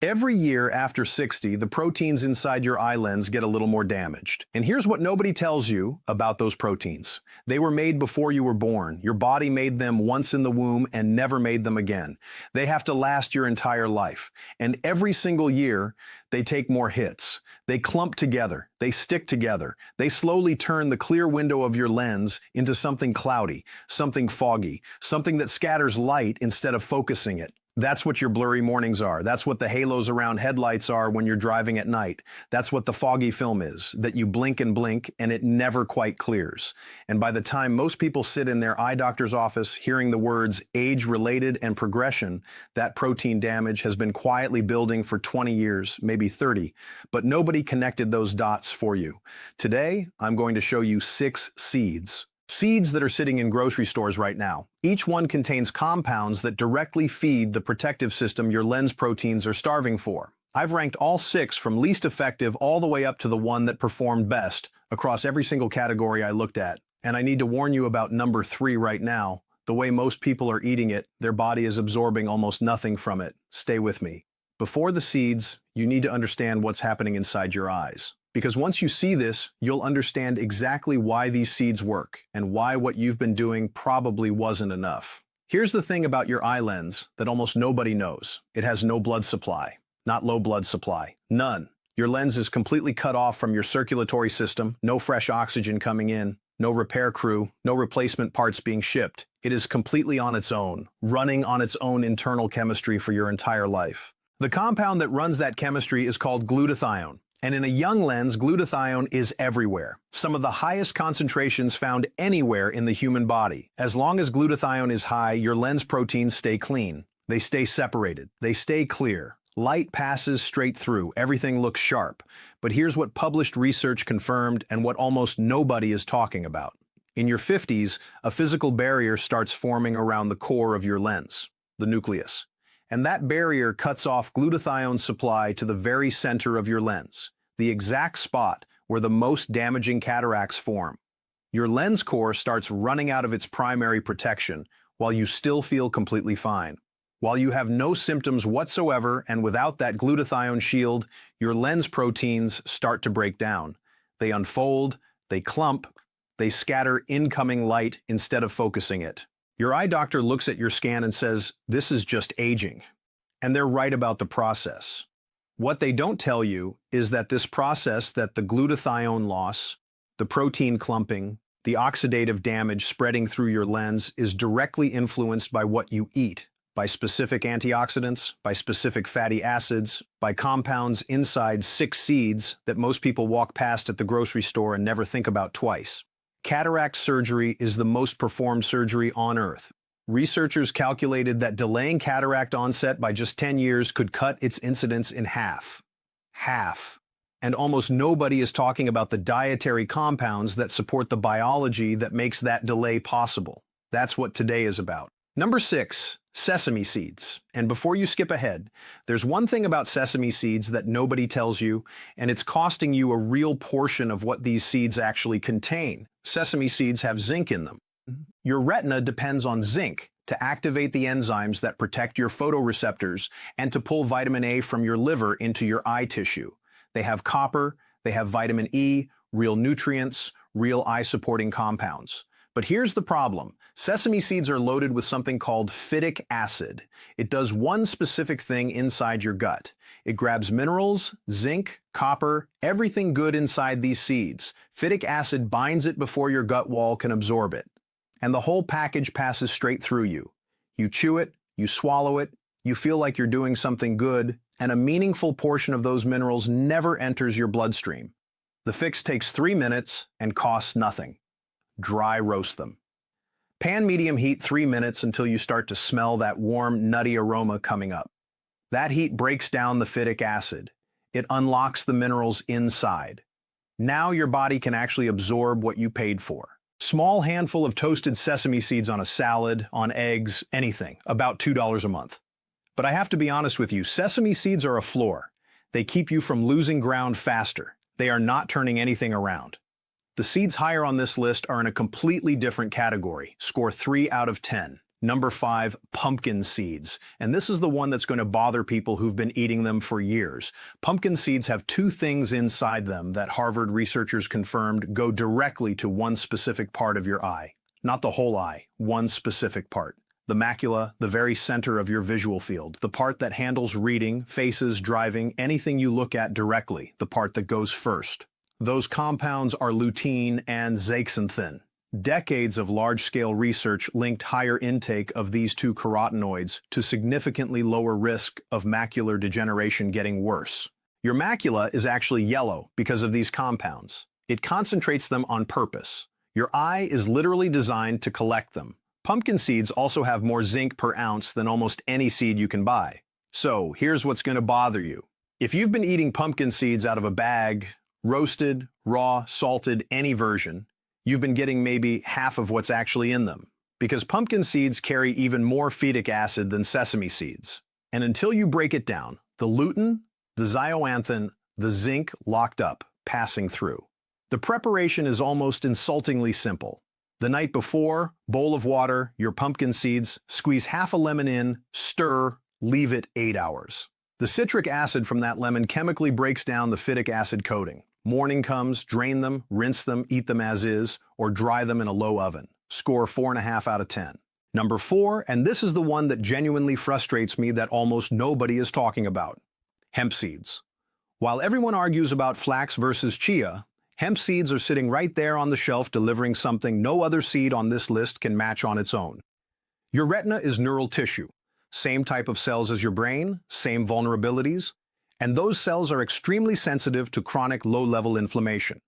Every year after 60, the proteins inside your eye lens get a little more damaged. And here's what nobody tells you about those proteins. They were made before you were born. Your body made them once in the womb and never made them again. They have to last your entire life. And every single year, they take more hits. They clump together. They stick together. They slowly turn the clear window of your lens into something cloudy, something foggy, something that scatters light instead of focusing it. That's what your blurry mornings are. That's what the halos around headlights are when you're driving at night. That's what the foggy film is, that you blink and it never quite clears. And by the time most people sit in their eye doctor's office hearing the words age-related and progression, that protein damage has been quietly building for 20 years, maybe 30, but nobody connected those dots for you. Today, I'm going to show you 6 seeds. Seeds that are sitting in grocery stores right now. Each one contains compounds that directly feed the protective system your lens proteins are starving for. I've ranked all 6 from least effective all the way up to the one that performed best across every single category I looked at. And I need to warn you about number 3 right now. The way most people are eating it, their body is absorbing almost nothing from it. Stay with me. Before the seeds, you need to understand what's happening inside your eyes. Because once you see this, you'll understand exactly why these seeds work and why what you've been doing probably wasn't enough. Here's the thing about your eye lens that almost nobody knows. It has no blood supply, not low blood supply, none. Your lens is completely cut off from your circulatory system, no fresh oxygen coming in, no repair crew, no replacement parts being shipped. It is completely on its own, running on its own internal chemistry for your entire life. The compound that runs that chemistry is called glutathione. And in a young lens, glutathione is everywhere. Some of the highest concentrations found anywhere in the human body. As long as glutathione is high, your lens proteins stay clean. They stay separated. They stay clear. Light passes straight through. Everything looks sharp. But here's what published research confirmed and what almost nobody is talking about. In your 50s, a physical barrier starts forming around the core of your lens, the nucleus. And that barrier cuts off glutathione supply to the very center of your lens, the exact spot where the most damaging cataracts form. Your lens core starts running out of its primary protection while you still feel completely fine. While you have no symptoms whatsoever and without that glutathione shield, your lens proteins start to break down. They unfold, they clump, they scatter incoming light instead of focusing it. Your eye doctor looks at your scan and says, "This is just aging." And they're right about the process. What they don't tell you is that this process, that the glutathione loss, the protein clumping, the oxidative damage spreading through your lens is directly influenced by what you eat, by specific antioxidants, by specific fatty acids, by compounds inside 6 seeds that most people walk past at the grocery store and never think about twice. Cataract surgery is the most performed surgery on Earth. Researchers calculated that delaying cataract onset by just 10 years could cut its incidence in half. Half. And almost nobody is talking about the dietary compounds that support the biology that makes that delay possible. That's what today is about. Number 6, sesame seeds. And before you skip ahead, there's one thing about sesame seeds that nobody tells you, and it's costing you a real portion of what these seeds actually contain. Sesame seeds have zinc in them. Your retina depends on zinc to activate the enzymes that protect your photoreceptors and to pull vitamin A from your liver into your eye tissue. They have copper, they have vitamin E, real nutrients, real eye-supporting compounds. But here's the problem. Sesame seeds are loaded with something called phytic acid. It does one specific thing inside your gut. It grabs minerals, zinc, copper, everything good inside these seeds. Phytic acid binds it before your gut wall can absorb it. And the whole package passes straight through you. You chew it, you swallow it, you feel like you're doing something good, and a meaningful portion of those minerals never enters your bloodstream. The fix takes 3 minutes and costs nothing. Dry roast them. Pan medium heat 3 minutes until you start to smell that warm, nutty aroma coming up. That heat breaks down the phytic acid. It unlocks the minerals inside. Now your body can actually absorb what you paid for. Small handful of toasted sesame seeds on a salad, on eggs, anything, about $2 a month. But I have to be honest with you, sesame seeds are a floor. They keep you from losing ground faster. They are not turning anything around. The seeds higher on this list are in a completely different category, score 3 out of 10. Number 5, pumpkin seeds. And this is the one that's going to bother people who've been eating them for years. Pumpkin seeds have two things inside them that Harvard researchers confirmed go directly to one specific part of your eye. Not the whole eye, one specific part. The macula, the very center of your visual field, the part that handles reading, faces, driving, anything you look at directly, the part that goes first. Those compounds are lutein and zeaxanthin. Decades of large-scale research linked higher intake of these two carotenoids to significantly lower risk of macular degeneration getting worse. Your macula is actually yellow because of these compounds. It concentrates them on purpose. Your eye is literally designed to collect them. Pumpkin seeds also have more zinc per ounce than almost any seed you can buy. So here's what's going to bother you. If you've been eating pumpkin seeds out of a bag, roasted, raw, salted, any version, you've been getting maybe half of what's actually in them. Because pumpkin seeds carry even more phytic acid than sesame seeds. And until you break it down, the lutein, the zeaxanthin, the zinc locked up, passing through. The preparation is almost insultingly simple. The night before, bowl of water, your pumpkin seeds, squeeze half a lemon in, stir, leave it 8 hours. The citric acid from that lemon chemically breaks down the phytic acid coating. Morning comes, drain them, rinse them, eat them as is, or dry them in a low oven. Score 4.5 out of 10. Number 4, and this is the one that genuinely frustrates me that almost nobody is talking about. Hemp seeds. While everyone argues about flax versus chia, hemp seeds are sitting right there on the shelf delivering something no other seed on this list can match on its own. Your retina is neural tissue. Same type of cells as your brain, same vulnerabilities, and those cells are extremely sensitive to chronic low-level inflammation.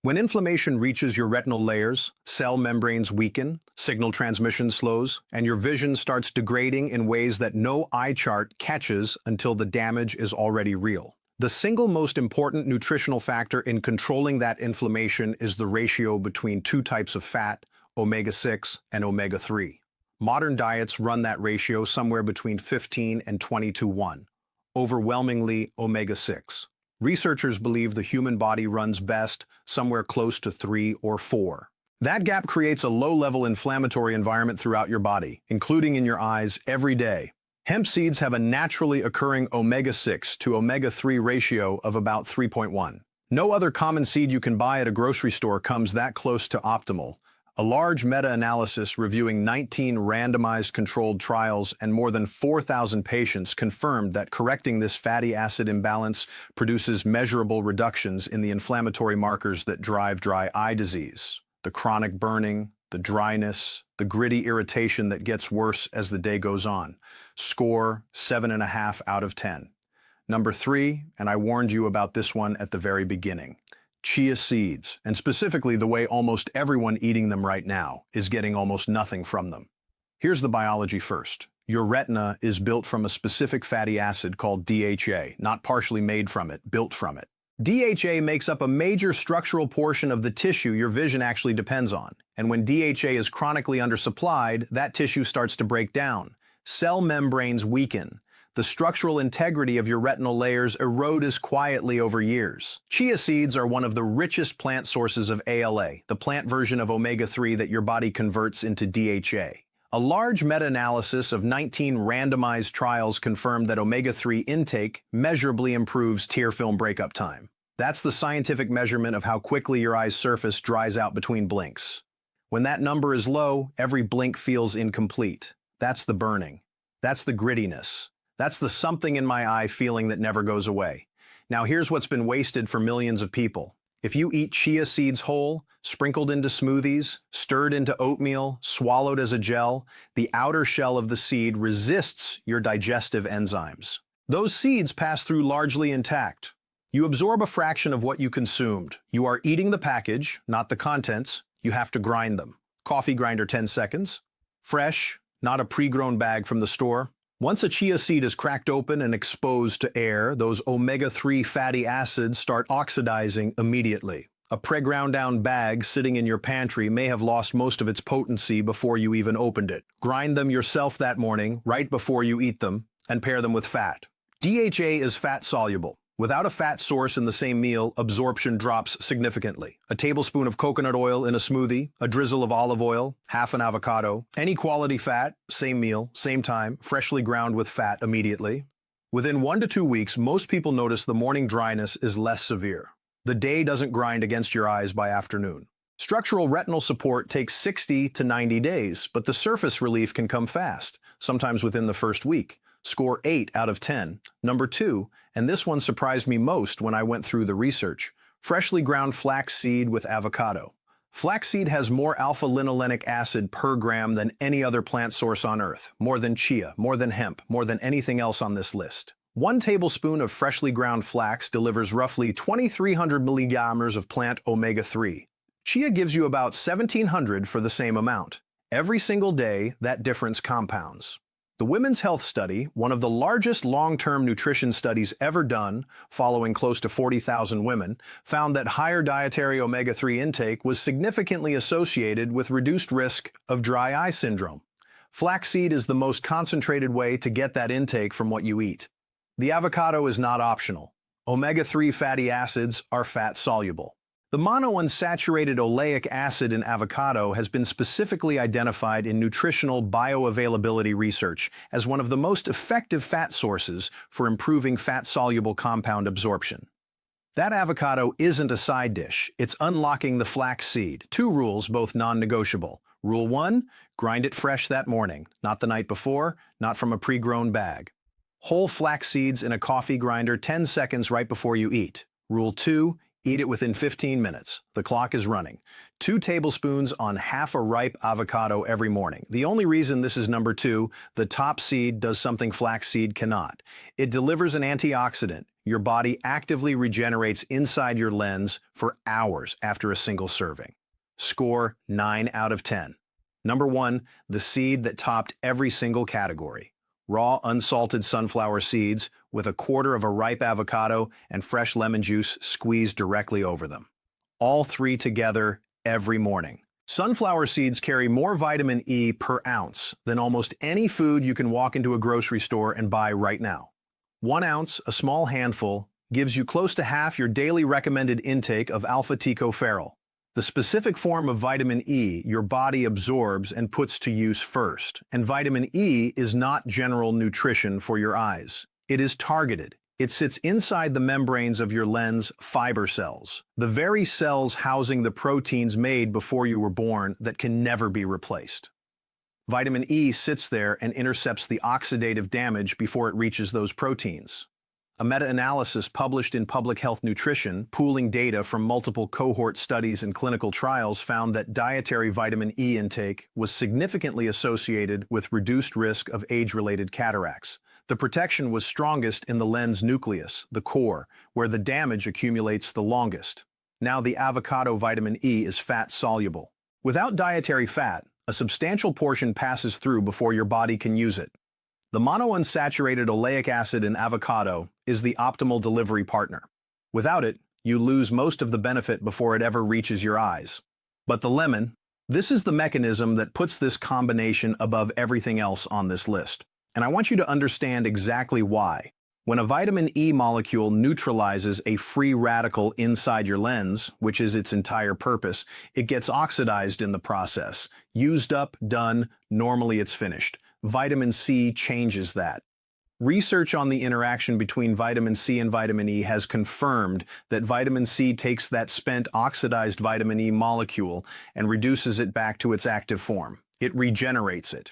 When inflammation reaches your retinal layers, cell membranes weaken, signal transmission slows, and your vision starts degrading in ways that no eye chart catches until the damage is already real. The single most important nutritional factor in controlling that inflammation is the ratio between two types of fat, omega-6 and omega-3. Modern diets run that ratio somewhere between 15 and 20 to 1. Overwhelmingly omega-6. Researchers believe the human body runs best somewhere close to 3 or 4. That gap creates a low-level inflammatory environment throughout your body, including in your eyes, every day. Hemp seeds have a naturally occurring omega-6 to omega-3 ratio of about 3.1. No other common seed you can buy at a grocery store comes that close to optimal. A large meta-analysis reviewing 19 randomized controlled trials and more than 4,000 patients confirmed that correcting this fatty acid imbalance produces measurable reductions in the inflammatory markers that drive dry eye disease. The chronic burning, the dryness, the gritty irritation that gets worse as the day goes on. Score 7.5 out of 10. Number 3, and I warned you about this one at the very beginning. Chia seeds, and specifically the way almost everyone eating them right now is getting almost nothing from them. Here's the biology first. Your retina is built from a specific fatty acid called DHA, not partially made from it, built from it. DHA makes up a major structural portion of the tissue your vision actually depends on. And when DHA is chronically undersupplied, that tissue starts to break down. Cell membranes weaken. The structural integrity of your retinal layers erodes quietly over years. Chia seeds are one of the richest plant sources of ALA, the plant version of omega-3 that your body converts into DHA. A large meta-analysis of 19 randomized trials confirmed that omega-3 intake measurably improves tear film breakup time. That's the scientific measurement of how quickly your eye's surface dries out between blinks. When that number is low, every blink feels incomplete. That's the burning. That's the grittiness. That's the something in my eye feeling that never goes away. Now here's what's been wasted for millions of people. If you eat chia seeds whole, sprinkled into smoothies, stirred into oatmeal, swallowed as a gel, the outer shell of the seed resists your digestive enzymes. Those seeds pass through largely intact. You absorb a fraction of what you consumed. You are eating the package, not the contents. You have to grind them. Coffee grinder 10 seconds. Fresh, not a pre-grown bag from the store. Once a chia seed is cracked open and exposed to air, those omega-3 fatty acids start oxidizing immediately. A pre-ground down bag sitting in your pantry may have lost most of its potency before you even opened it. Grind them yourself that morning, right before you eat them, and pair them with fat. DHA is fat-soluble, Without a fat source in the same meal, absorption drops significantly. A tablespoon of coconut oil in a smoothie, a drizzle of olive oil, half an avocado, any quality fat, same meal, same time, freshly ground with fat immediately. Within 1 to 2 weeks, most people notice the morning dryness is less severe. The day doesn't grind against your eyes by afternoon. Structural retinal support takes 60 to 90 days, but the surface relief can come fast, sometimes within the first week. Score 8 out of 10. Number 2, and this one surprised me most when I went through the research, freshly ground flax seed with avocado. Flaxseed has more alpha-linolenic acid per gram than any other plant source on Earth, more than chia, more than hemp, more than anything else on this list. 1 tablespoon of freshly ground flax delivers roughly 2,300 milligrams of plant omega-3. Chia gives you about 1,700 for the same amount. Every single day, that difference compounds. The Women's Health Study, one of the largest long-term nutrition studies ever done, following close to 40,000 women, found that higher dietary omega-3 intake was significantly associated with reduced risk of dry eye syndrome. Flaxseed is the most concentrated way to get that intake from what you eat. The avocado is not optional. Omega-3 fatty acids are fat-soluble. The monounsaturated oleic acid in avocado has been specifically identified in nutritional bioavailability research as one of the most effective fat sources for improving fat-soluble compound absorption. That avocado isn't a side dish, it's unlocking the flax seed. 2 rules, both non-negotiable. Rule 1, grind it fresh that morning, not the night before, not from a pre-grown bag. Whole flax seeds in a coffee grinder 10 seconds right before you eat. Rule 2, eat it within 15 minutes. The clock is running. 2 tablespoons on half a ripe avocado every morning. The only reason this is number 2, the top seed does something flaxseed cannot. It delivers an antioxidant. Your body actively regenerates inside your lens for hours after a single serving. Score 9 out of 10. Number 1, the seed that topped every single category. Raw, unsalted sunflower seeds with a quarter of a ripe avocado and fresh lemon juice squeezed directly over them. All 3 together every morning. Sunflower seeds carry more vitamin E per ounce than almost any food you can walk into a grocery store and buy right now. 1 ounce, a small handful, gives you close to half your daily recommended intake of alpha-tocopherol, the specific form of vitamin E your body absorbs and puts to use first. And vitamin E is not general nutrition for your eyes. It is targeted. It sits inside the membranes of your lens fiber cells, the very cells housing the proteins made before you were born that can never be replaced. Vitamin E sits there and intercepts the oxidative damage before it reaches those proteins. A meta-analysis published in Public Health Nutrition, pooling data from multiple cohort studies and clinical trials, found that dietary vitamin E intake was significantly associated with reduced risk of age-related cataracts. The protection was strongest in the lens nucleus, the core, where the damage accumulates the longest. Now the avocado vitamin E is fat-soluble. Without dietary fat, a substantial portion passes through before your body can use it. The monounsaturated oleic acid in avocado is the optimal delivery partner. Without it, you lose most of the benefit before it ever reaches your eyes. But the lemon, this is the mechanism that puts this combination above everything else on this list. And I want you to understand exactly why. When a vitamin E molecule neutralizes a free radical inside your lens, which is its entire purpose, it gets oxidized in the process. Used up, done, normally it's finished. Vitamin C changes that. Research on the interaction between vitamin C and vitamin E has confirmed that vitamin C takes that spent oxidized vitamin E molecule and reduces it back to its active form. It regenerates it.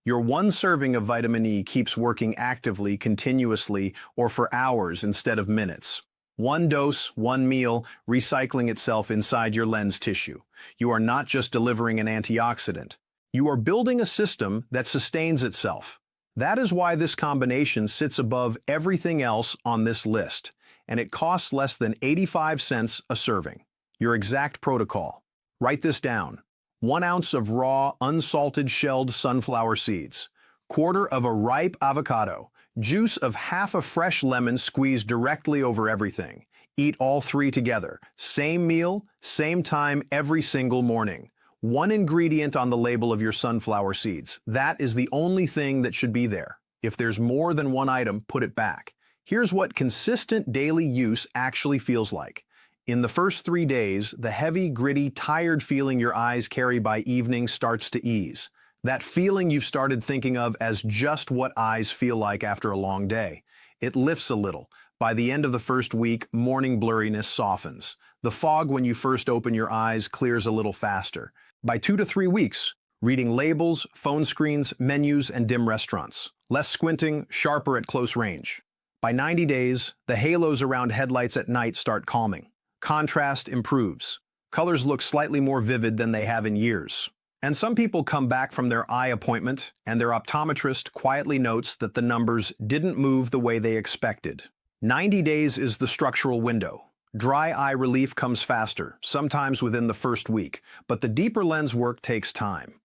Your 1 serving of vitamin E keeps working actively, continuously, or for hours instead of minutes. 1 dose, 1 meal, recycling itself inside your lens tissue. You are not just delivering an antioxidant. You are building a system that sustains itself. That is why this combination sits above everything else on this list, and it costs less than 85 cents a serving. Your exact protocol. Write this down. 1 ounce of raw, unsalted shelled sunflower seeds, quarter of a ripe avocado, juice of half a fresh lemon squeezed directly over everything. Eat all 3 together. Same meal, same time every single morning. 1 ingredient on the label of your sunflower seeds. That is the only thing that should be there. If there's more than 1 item, put it back. Here's what consistent daily use actually feels like. In the first 3 days, the heavy, gritty, tired feeling your eyes carry by evening starts to ease. That feeling you've started thinking of as just what eyes feel like after a long day. It lifts a little. By the end of the first week, morning blurriness softens. The fog when you first open your eyes clears a little faster. By 2 to 3 weeks, reading labels, phone screens, menus, and dim restaurants. Less squinting, sharper at close range. By 90 days, the halos around headlights at night start calming. Contrast improves. Colors look slightly more vivid than they have in years. And some people come back from their eye appointment, and their optometrist quietly notes that the numbers didn't move the way they expected. 90 days is the structural window. Dry eye relief comes faster, sometimes within the first week, but the deeper lens work takes time.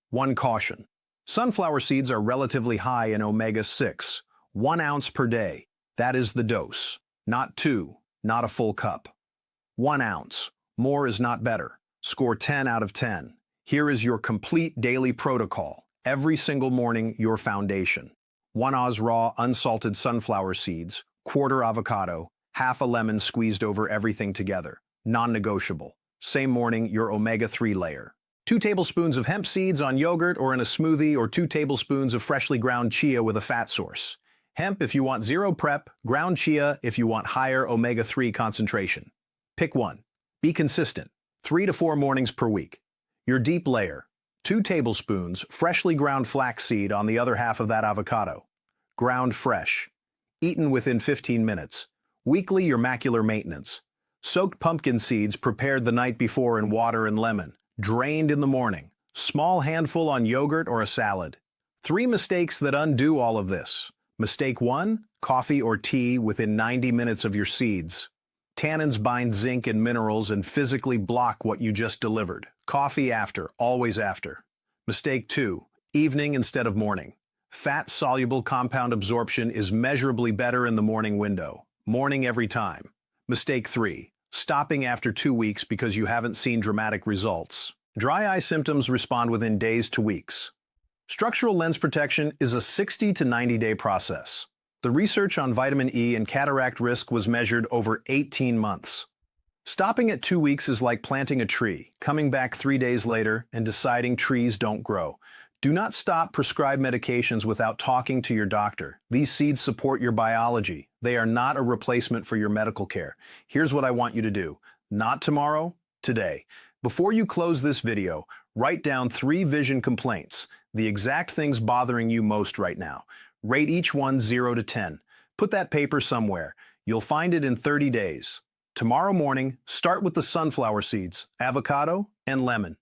One caution. Sunflower seeds are relatively high in omega-6, 1 ounce per day. That is the dose. Not 2, not a full cup. 1 ounce. More is not better. Score 10 out of 10. Here is your complete daily protocol. Every single morning, your foundation. 1 oz raw, unsalted sunflower seeds, 1/4 avocado, half a lemon squeezed over everything together. Non-negotiable. Same morning, your omega-3 layer. 2 tablespoons of hemp seeds on yogurt or in a smoothie, or 2 tablespoons of freshly ground chia with a fat source. Hemp if you want zero prep, ground chia if you want higher omega-3 concentration. Pick one. Be consistent. 3 to 4 mornings per week. Your deep layer. 2 tablespoons freshly ground flaxseed on the other half of that avocado. Ground fresh. Eaten within 15 minutes. Weekly, your macular maintenance. Soaked pumpkin seeds prepared the night before in water and lemon. Drained in the morning. Small handful on yogurt or a salad. 3 mistakes that undo all of this. Mistake 1, coffee or tea within 90 minutes of your seeds. Tannins bind zinc and minerals and physically block what you just delivered. Coffee after, always after. Mistake 2, evening instead of morning. Fat-soluble compound absorption is measurably better in the morning window. Morning every time. Mistake 3, stopping after 2 weeks because you haven't seen dramatic results. Dry eye symptoms respond within days to weeks. Structural lens protection is a 60 to 90-day process. The research on vitamin E and cataract risk was measured over 18 months. Stopping at 2 weeks is like planting a tree, coming back 3 days later and deciding trees don't grow. Do not stop prescribed medications without talking to your doctor. These seeds support your biology. They are not a replacement for your medical care. Here's what I want you to do. Not tomorrow, today. Before you close this video, write down 3 vision complaints, the exact things bothering you most right now. Rate each one 0 to 10. Put that paper somewhere. You'll find it in 30 days. Tomorrow morning, start with the sunflower seeds, avocado, and lemon.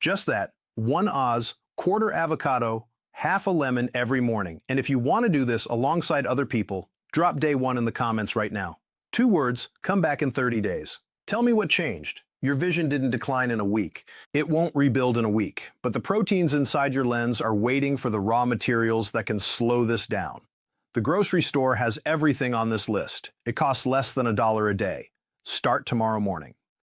Just that, 1 oz, 1/4 avocado, half a lemon every morning. And if you want to do this alongside other people, drop day 1 in the comments right now. 2 words, come back in 30 days. Tell me what changed. Your vision didn't decline in a week. It won't rebuild in a week, but the proteins inside your lens are waiting for the raw materials that can slow this down. The grocery store has everything on this list. It costs less than $1 a day. Start tomorrow morning.